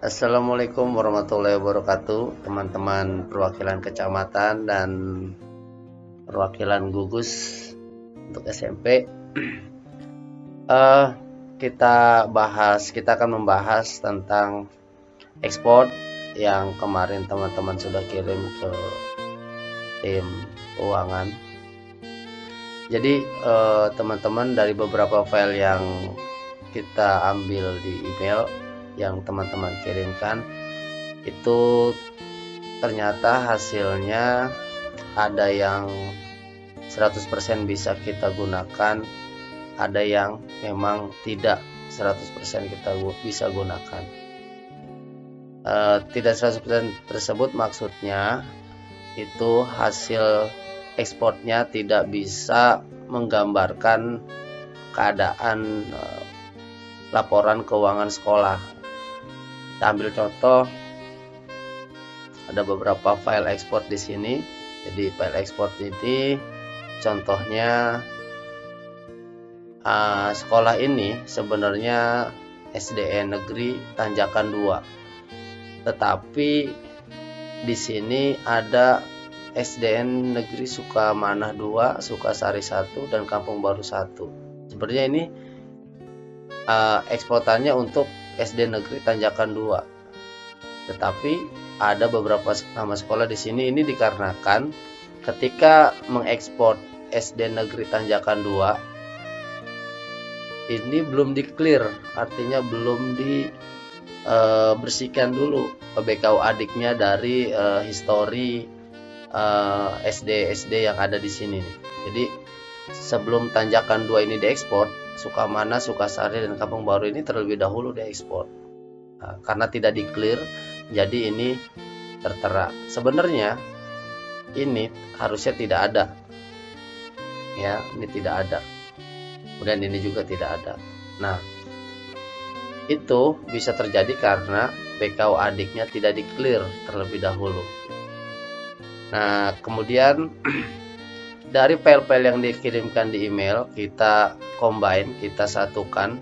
Assalamualaikum warahmatullahi wabarakatuh, teman-teman perwakilan kecamatan dan perwakilan gugus untuk SMP. Eh, kita akan membahas tentang ekspor yang kemarin teman-teman sudah kirim ke tim keuangan. Jadi teman-teman, dari beberapa file yang kita ambil di email yang teman-teman kirimkan, itu ternyata hasilnya ada yang 100% bisa kita gunakan, ada yang memang tidak 100% kita bisa gunakan. Tidak 100% tersebut maksudnya itu hasil ekspornya tidak bisa menggambarkan keadaan laporan keuangan sekolah. Kita ambil contoh, ada beberapa file ekspor di sini. Jadi file ekspor ini contohnya sekolah ini sebenarnya SDN Negeri Tanjakan 2, tetapi di sini ada SDN Negeri Sukamanah 2, Sukasari 1, dan Kampung Baru 1. Sebenarnya ini eksporannya untuk SD Negeri Tanjakan 2, tetapi ada beberapa nama sekolah di sini. Ini dikarenakan ketika mengekspor SD Negeri Tanjakan 2 ini belum di-clear, artinya belum dibersihkan dulu BKU adiknya dari histori SD yang ada di sini nih. Jadi sebelum Tanjakan 2 ini diekspor, Sukamanah, Sukasari, dan Kampung Baru ini terlebih dahulu diekspor. Karena tidak di-clear, jadi ini tertera. Sebenarnya ini harusnya tidak ada, ya, ini tidak ada. Kemudian ini juga tidak ada. Nah, itu bisa terjadi karena BKU adiknya tidak di-clear terlebih dahulu. Nah, kemudian dari file-file yang dikirimkan di email, kita combine, kita satukan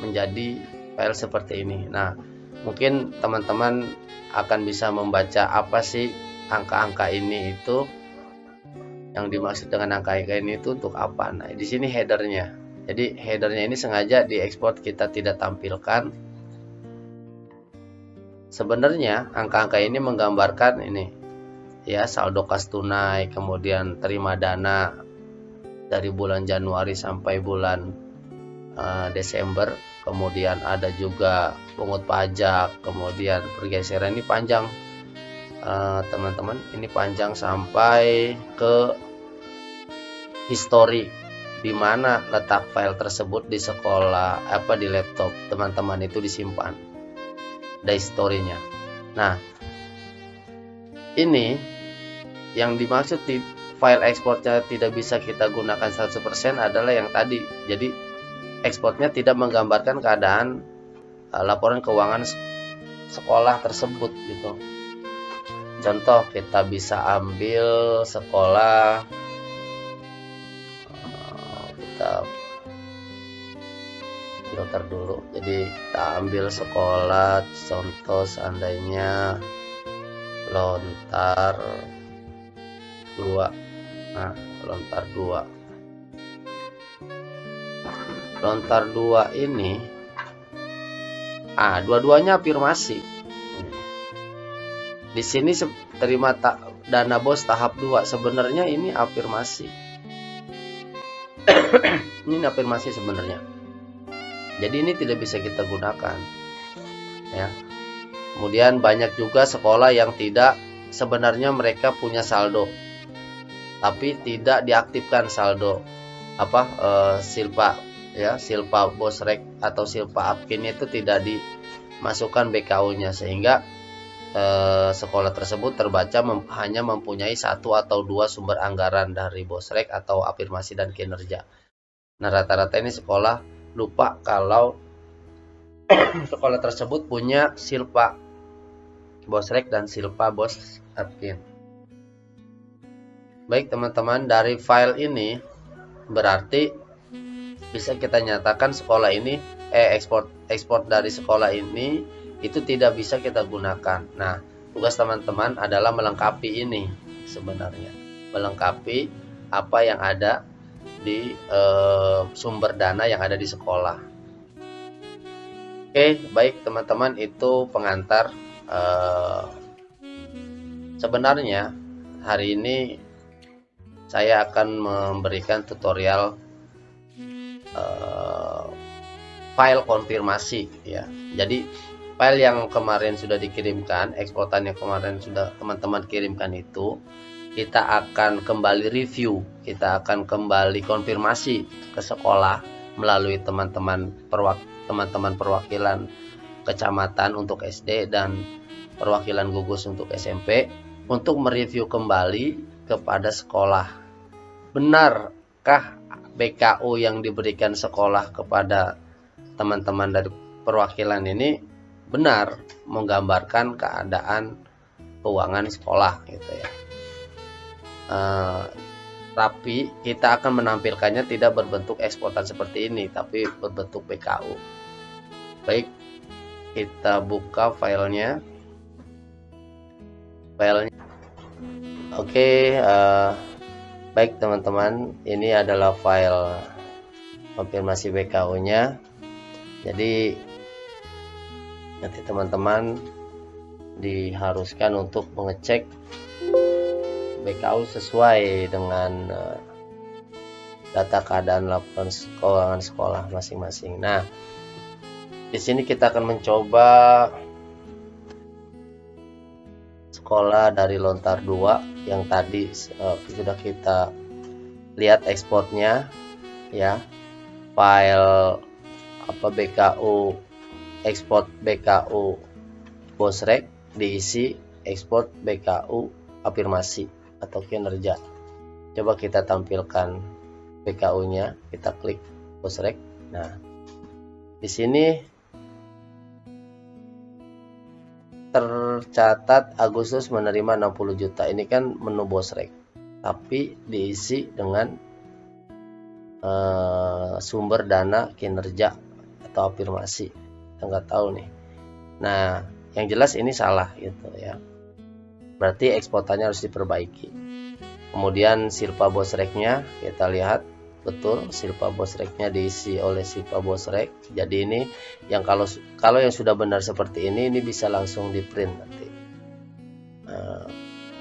menjadi file seperti ini. Nah, mungkin teman-teman akan bisa membaca apa sih angka-angka ini, itu yang dimaksud dengan angka-angka ini itu untuk apa. Nah, di sini headernya. Jadi headernya ini sengaja diekspor, kita tidak tampilkan. Sebenarnya angka-angka ini menggambarkan ini, ya, saldo kas tunai, kemudian terima dana dari bulan Januari sampai bulan Desember, kemudian ada juga pungut pajak, kemudian pergeseran. Ini panjang teman-teman, ini panjang sampai ke histori di mana letak file tersebut di sekolah, di laptop teman-teman itu disimpan, ada historinya. Nah, ini yang dimaksud di file ekspornya tidak bisa kita gunakan 100% adalah yang tadi. Jadi ekspornya tidak menggambarkan keadaan laporan keuangan sekolah tersebut gitu. Contoh, kita bisa ambil sekolah, kita filter dulu. Jadi kita ambil sekolah, contoh seandainya Lontar 2. Nah, Lontar 2. Lontar 2 ini dua-duanya afirmasi. Di sini terima dana bos tahap 2, sebenarnya ini afirmasi. Ini afirmasi sebenarnya. Jadi ini tidak bisa kita gunakan, ya. Kemudian banyak juga sekolah yang tidak, sebenarnya mereka punya saldo tapi tidak diaktifkan saldo silpa, ya, silpa bosrek atau silpa apkin itu tidak dimasukkan BKU-nya, sehingga sekolah tersebut terbaca hanya mempunyai 1 atau 2 sumber anggaran dari bosrek atau afirmasi dan kinerja. Nah, rata-rata ini sekolah lupa kalau sekolah tersebut punya silpa bosrek dan silpa bos apkin. Baik teman-teman, dari file ini berarti bisa kita nyatakan sekolah ini ekspor dari sekolah ini itu tidak bisa kita gunakan. Nah, tugas teman-teman adalah melengkapi ini sebenarnya, melengkapi apa yang ada di sumber dana yang ada di sekolah. Oke, baik teman-teman, itu pengantar. Sebenarnya hari ini saya akan memberikan tutorial file konfirmasi ya. Jadi file yang kemarin sudah dikirimkan, eksportan yang kemarin sudah teman-teman kirimkan itu, kita akan kembali review, kita akan kembali konfirmasi ke sekolah melalui teman-teman perwakilan kecamatan untuk SD dan perwakilan gugus untuk SMP untuk mereview kembali kepada sekolah. Benarkah BKU yang diberikan sekolah kepada teman-teman dari perwakilan ini benar menggambarkan keadaan keuangan sekolah gitu ya. Tapi kita akan menampilkannya tidak berbentuk eksportan seperti ini, tapi berbentuk BKU. Baik, kita buka filenya. Oke, baik teman-teman, ini adalah file konfirmasi BKU-nya. Jadi nanti teman-teman diharuskan untuk mengecek BKU sesuai dengan data keadaan laporan keuangan sekolah masing-masing. Nah, di sini kita akan mencoba sekolah dari Lontar 2 yang tadi sudah kita lihat ekspornya ya. File BKU, ekspor BKU Bosrek diisi ekspor BKU afirmasi atau kinerja. Coba kita tampilkan BKU-nya, kita klik Bosrek. Nah, di sini tercatat Agustus menerima 60 juta. Ini kan menu Bosrek, tapi diisi dengan sumber dana kinerja atau afirmasi. Kita nggak tahu nih. Nah, yang jelas ini salah gitu ya. Berarti eksportannya harus diperbaiki. Kemudian Silpa Bosreknya kita lihat betul, Silpa Bosreknya diisi oleh Silpa Bosrek. Jadi ini yang kalau yang sudah benar seperti ini bisa langsung di print nanti.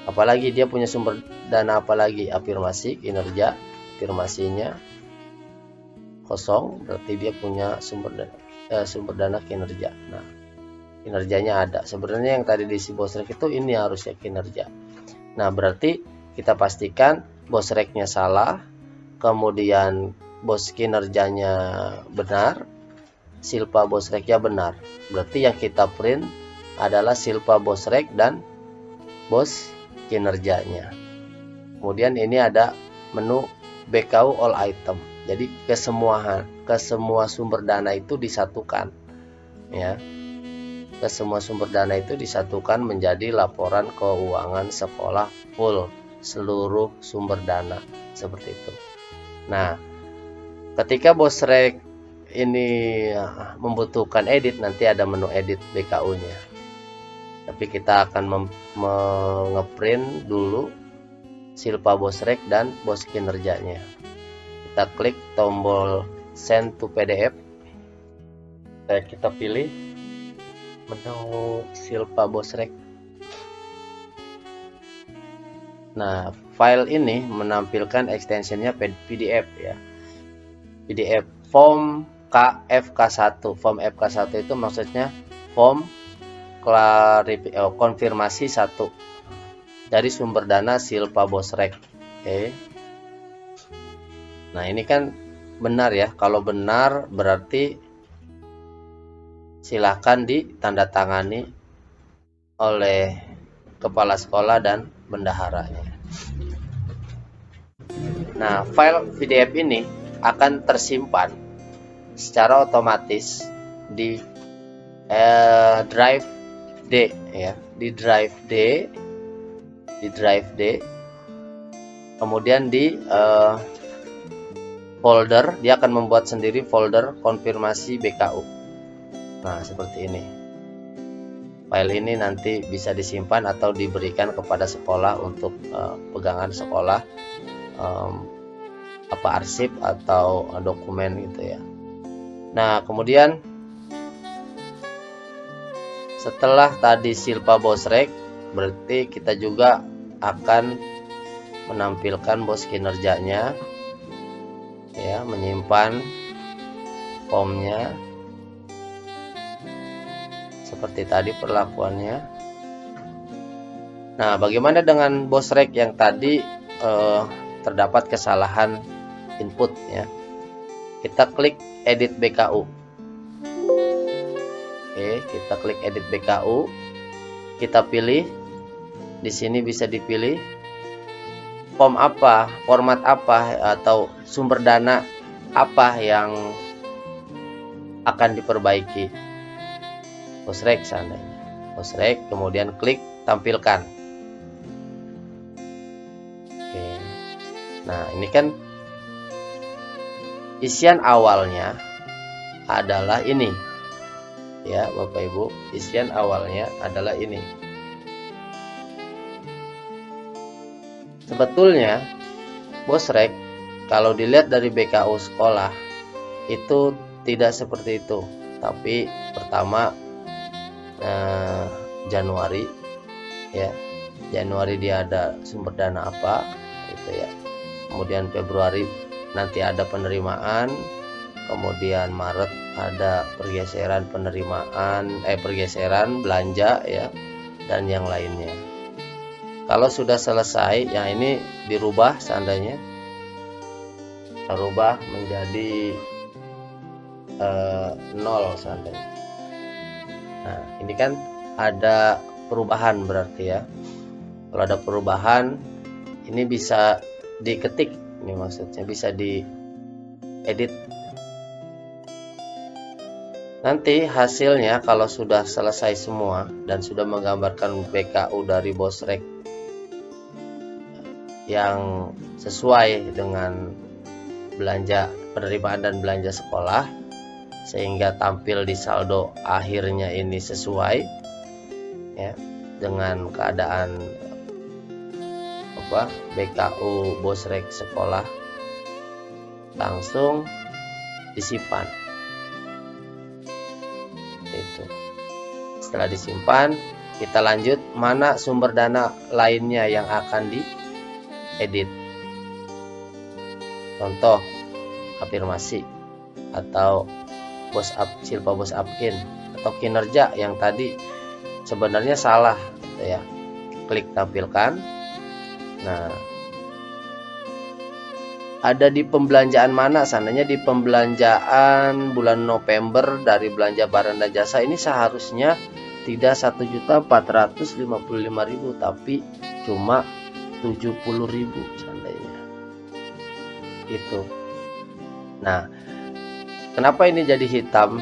Apalagi dia punya sumber dana apalagi, afirmasi kinerja, afirmasinya kosong, berarti dia punya sumber dana kinerja. Nah, kinerjanya ada. Sebenarnya yang tadi diisi Bosrek itu ini harusnya kinerja. Nah, berarti kita pastikan Bosreknya salah, kemudian kinerjanya benar, Silpa Bosreknya benar. Berarti yang kita print adalah Silpa Bosrek dan Bos kinerjanya. Kemudian ini ada menu BKU all item. Jadi ke semua sumber dana itu disatukan ya. Ke semua sumber dana itu disatukan menjadi laporan keuangan sekolah full, seluruh sumber dana seperti itu. Nah, ketika Bosrek ini membutuhkan edit, nanti ada menu edit BKU-nya. Tapi kita akan ngeprint dulu Silpa Bosrek dan Bos kinerjanya. Kita klik tombol send to PDF. Kita pilih menu Silpa Bosrek. Nah, file ini menampilkan extensionnya PDF ya. PDF form FK1. Form FK1 itu maksudnya form konfirmasi 1 dari sumber dana Silpa Bosrek. Oke. Nah, ini kan benar ya. Kalau benar berarti silakan ditandatangani oleh kepala sekolah dan bendaharanya. Nah, file PDF ini akan tersimpan secara otomatis di drive D ya, di drive D, kemudian di folder, dia akan membuat sendiri folder konfirmasi BKU. Nah, seperti ini. file ini nanti bisa disimpan atau diberikan kepada sekolah untuk pegangan sekolah, arsip atau dokumen gitu ya. Nah, kemudian setelah tadi Silpa Bosrek, berarti kita juga akan menampilkan bos kinerjanya ya, menyimpan formnya seperti tadi perlakuannya. Nah, bagaimana dengan Bosrek yang tadi terdapat kesalahan input ya? Kita klik edit BKU. Oke, kita klik edit BKU. Kita pilih. Di sini bisa dipilih form apa, format apa atau sumber dana apa yang akan diperbaiki. Bosrek seandainya. Bosrek, kemudian klik tampilkan. Oke. Nah, ini kan isian awalnya adalah ini. Ya, Bapak Ibu, isian awalnya adalah ini. Sebetulnya Bosrek kalau dilihat dari BKU sekolah itu tidak seperti itu. Tapi pertama Januari ya, Januari dia ada sumber dana apa gitu ya. Kemudian Februari nanti ada penerimaan, kemudian Maret ada pergeseran pergeseran belanja ya, dan yang lainnya. Kalau sudah selesai, yang ini dirubah seandainya, rubah menjadi 0 seandainya. Nah, ini kan ada perubahan berarti ya. Kalau ada perubahan, ini bisa diketik, ini maksudnya bisa diedit. Nanti hasilnya kalau sudah selesai semua dan sudah menggambarkan BKU dari Bosrek yang sesuai dengan belanja penerimaan dan belanja sekolah, sehingga tampil di saldo akhirnya ini sesuai ya dengan keadaan BKU Bosrek sekolah, langsung disimpan. Itu. Setelah disimpan, kita lanjut mana sumber dana lainnya yang akan diedit. Contoh afirmasi atau Silpa Bos Apkin atau kinerja yang tadi sebenarnya salah gitu ya. Klik tampilkan. Nah, ada di pembelanjaan mana? Seandainya di pembelanjaan bulan November dari belanja barang dan jasa, ini seharusnya tidak 1.455.000 tapi cuma 70.000 seandainya. Itu. Nah, kenapa ini jadi hitam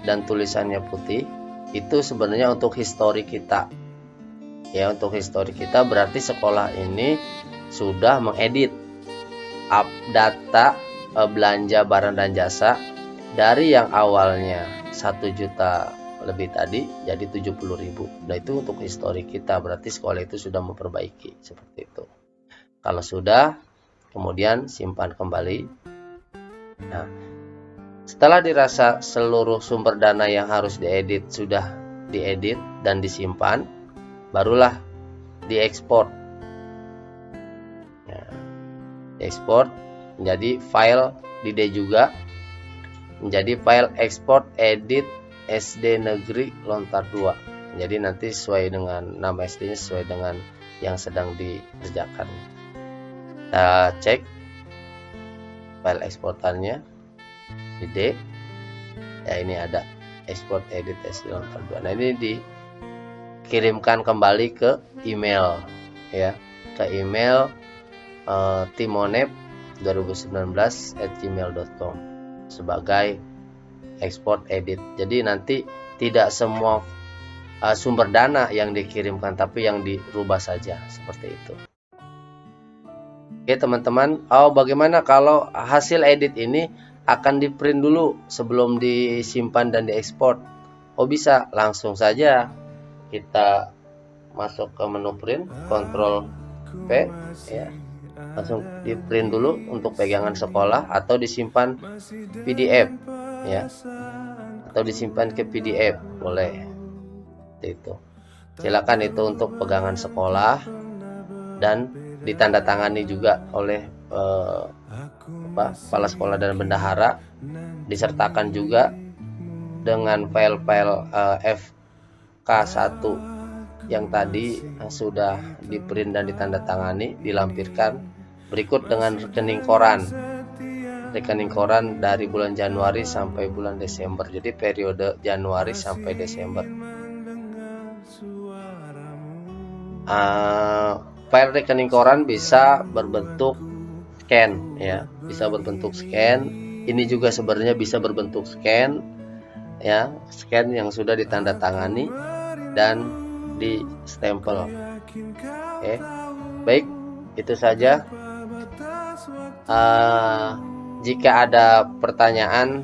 dan tulisannya putih? Itu sebenarnya untuk histori kita. Ya, untuk histori kita berarti sekolah ini sudah mengedit data belanja barang dan jasa dari yang awalnya 1 juta lebih tadi jadi 70.000. Nah, itu untuk histori kita, berarti sekolah itu sudah memperbaiki seperti itu. Kalau sudah, kemudian simpan kembali. Nah, setelah dirasa seluruh sumber dana yang harus diedit sudah diedit dan disimpan, barulah diekspor. Nah, diekspor menjadi file di D juga, menjadi file ekspor edit SD Negeri Lontar 2. Jadi nanti sesuai dengan nama SD-nya, sesuai dengan yang sedang dikerjakan. Kita cek file eksportannya di D. Ya, ini ada ekspor edit SD Lontar 2. Nah, ini dikirimkan kembali ke email ya, ke email timonep2019@gmail.com sebagai ekspor edit. Jadi nanti tidak semua sumber dana yang dikirimkan, tapi yang dirubah saja seperti itu. Oke teman-teman, bagaimana kalau hasil edit ini akan di-print dulu sebelum disimpan dan diekspor? Bisa, langsung saja kita masuk ke menu print, Ctrl P ya, langsung di print dulu untuk pegangan sekolah atau disimpan PDF ya, atau disimpan ke PDF boleh itu. Silakan itu untuk pegangan sekolah dan ditandatangani juga oleh kepala sekolah dan bendahara, disertakan juga dengan file-file FK1 yang tadi sudah di print dan ditandatangani, dilampirkan. Berikut dengan rekening koran dari bulan Januari sampai bulan Desember, jadi periode Januari sampai Desember. File rekening koran bisa berbentuk scan ya, bisa berbentuk scan. Ini juga sebenarnya bisa berbentuk scan ya, scan yang sudah ditandatangani dan di stempel. Oke, baik, itu saja. Jika ada pertanyaan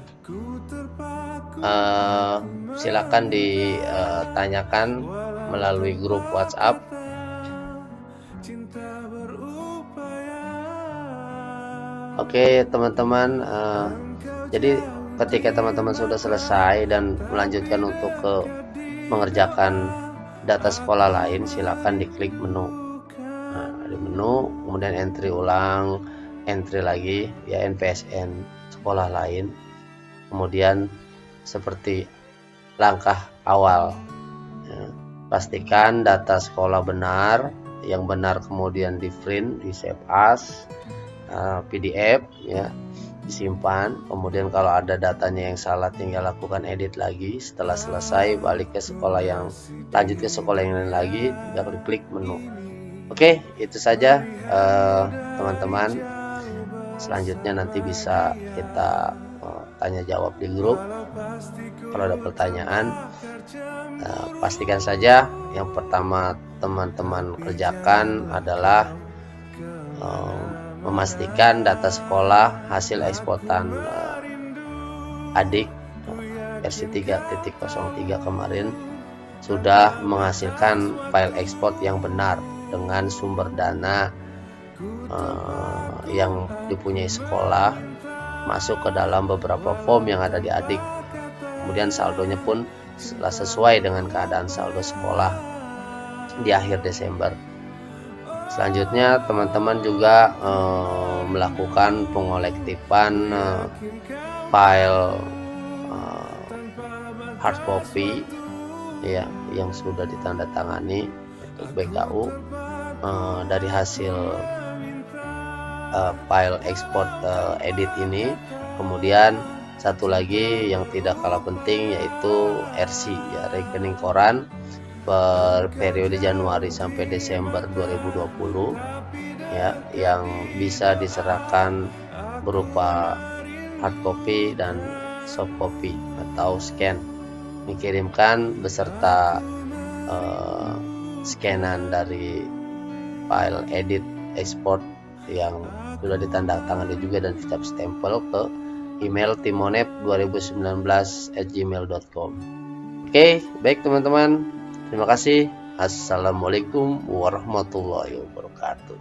silakan ditanyakan melalui grup WhatsApp. Oke teman-teman, jadi ketika teman-teman sudah selesai dan melanjutkan untuk mengerjakan data sekolah lain, silakan diklik menu. Di menu kemudian entry ulang, entry lagi ya, NPSN sekolah lain. Kemudian seperti langkah awal ya, pastikan data sekolah benar, yang benar kemudian di print, di save as PDF ya, disimpan. Kemudian kalau ada datanya yang salah tinggal lakukan edit lagi. Setelah selesai balik ke sekolah yang lanjut ke sekolah yang lain lagi, tinggal klik menu. Oke, itu saja teman-teman. Selanjutnya nanti bisa kita tanya jawab di grup. Kalau ada pertanyaan pastikan saja yang pertama teman-teman kerjakan adalah memastikan data sekolah hasil eksportan adik versi 3.03 kemarin sudah menghasilkan file ekspor yang benar dengan sumber dana yang dipunyai sekolah masuk ke dalam beberapa form yang ada di adik. Kemudian saldonya pun sesuai dengan keadaan saldo sekolah di akhir Desember. Selanjutnya teman-teman juga melakukan pengolektifan file hard copy ya, yang sudah ditandatangani untuk BKU dari hasil file export edit ini. Kemudian satu lagi yang tidak kalah penting yaitu RC ya, rekening koran per periode Januari sampai Desember 2020 ya, yang bisa diserahkan berupa hard copy dan soft copy atau scan, dikirimkan beserta scanan dari file edit export yang sudah ditandatangani juga dan dicap stempel ke email timonep2019@gmail.com. Oke, baik teman-teman. Terima kasih. Assalamualaikum warahmatullahi wabarakatuh.